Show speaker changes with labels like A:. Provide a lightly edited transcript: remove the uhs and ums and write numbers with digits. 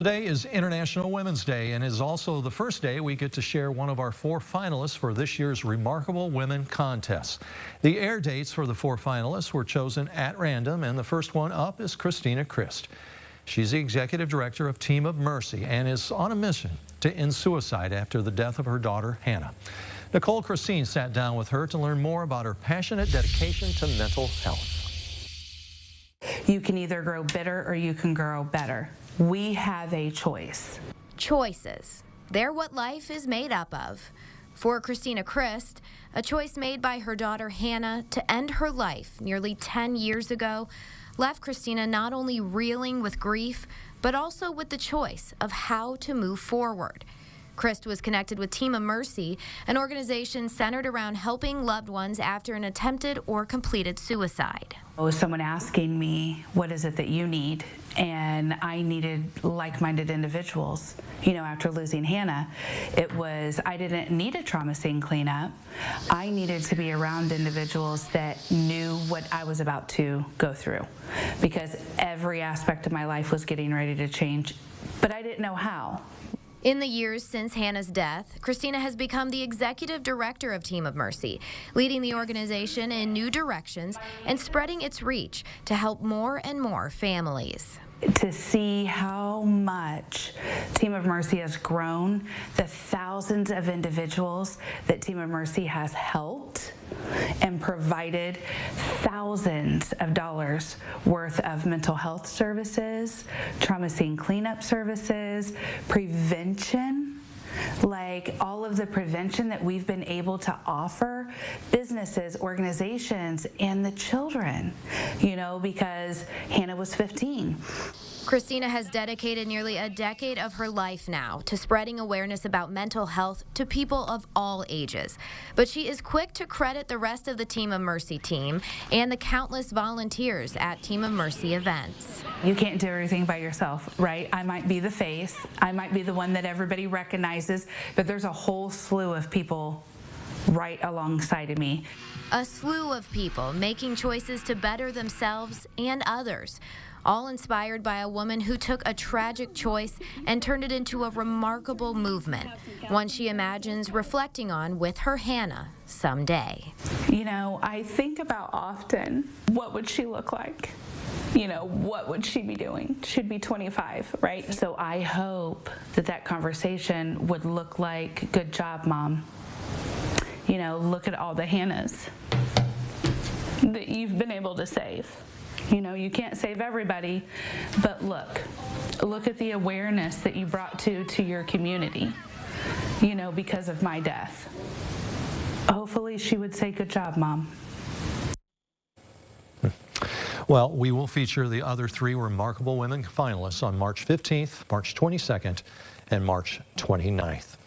A: Today is International Women's Day and is also the first day we get to share one of our 4 finalists for this year's Remarkable Women contest. The air dates for the 4 finalists were chosen at random, and the first one up is Christina Crist. She's the executive director of Team of Mercy and is on a mission to end suicide after the death of her daughter, Hannah. Nicole Christine sat down with her to learn more about her passionate dedication to mental health.
B: You can either grow bitter or you can grow better. We have a choice.
C: Choices. They're what life is made up of. For Christina Crist, a choice made by her daughter Hannah to end her life nearly 10 years ago left Christina not only reeling with grief, but also with the choice of how to move forward. Crist was connected with Team of Mercy, an organization centered around helping loved ones after an attempted or completed suicide.
B: Someone asking me, what is it that you need? And I needed like-minded individuals. You know, after losing Hannah, I didn't need a trauma scene cleanup. I needed to be around individuals that knew what I was about to go through, because every aspect of my life was getting ready to change, but I didn't know how.
C: In the years since Hannah's death, Christina has become the executive director of Team of Mercy, leading the organization in new directions and spreading its reach to help more and more families.
B: To see how much Team of Mercy has grown, the thousands of individuals that Team of Mercy has helped and provided thousands of dollars worth of mental health services, trauma scene cleanup services, prevention, like all of the prevention that we've been able to offer businesses, organizations, and the children, you know, because Hannah was 15.
C: Christina has dedicated nearly a decade of her life now to spreading awareness about mental health to people of all ages. But she is quick to credit the rest of the Team of Mercy team and the countless volunteers at Team of Mercy events.
B: You can't do everything by yourself, right? I might be the face, I might be the one that everybody recognizes, but there's a whole slew of people right alongside of me.
C: A slew of people making choices to better themselves and others, all inspired by a woman who took a tragic choice and turned it into a remarkable movement, one she imagines reflecting on with her Hannah someday.
B: You know, I think about often, what would she look like? You know, what would she be doing? She'd be 25, right? So I hope that that conversation would look like, good job, Mom. You know, look at all the Hannahs that you've been able to save. You know, you can't save everybody, but look at the awareness that you brought to your community, you know, because of my death. Hopefully she would say, good job, Mom.
A: Well, we will feature the other 3 Remarkable Women finalists on March 15th, March 22nd, and March 29th.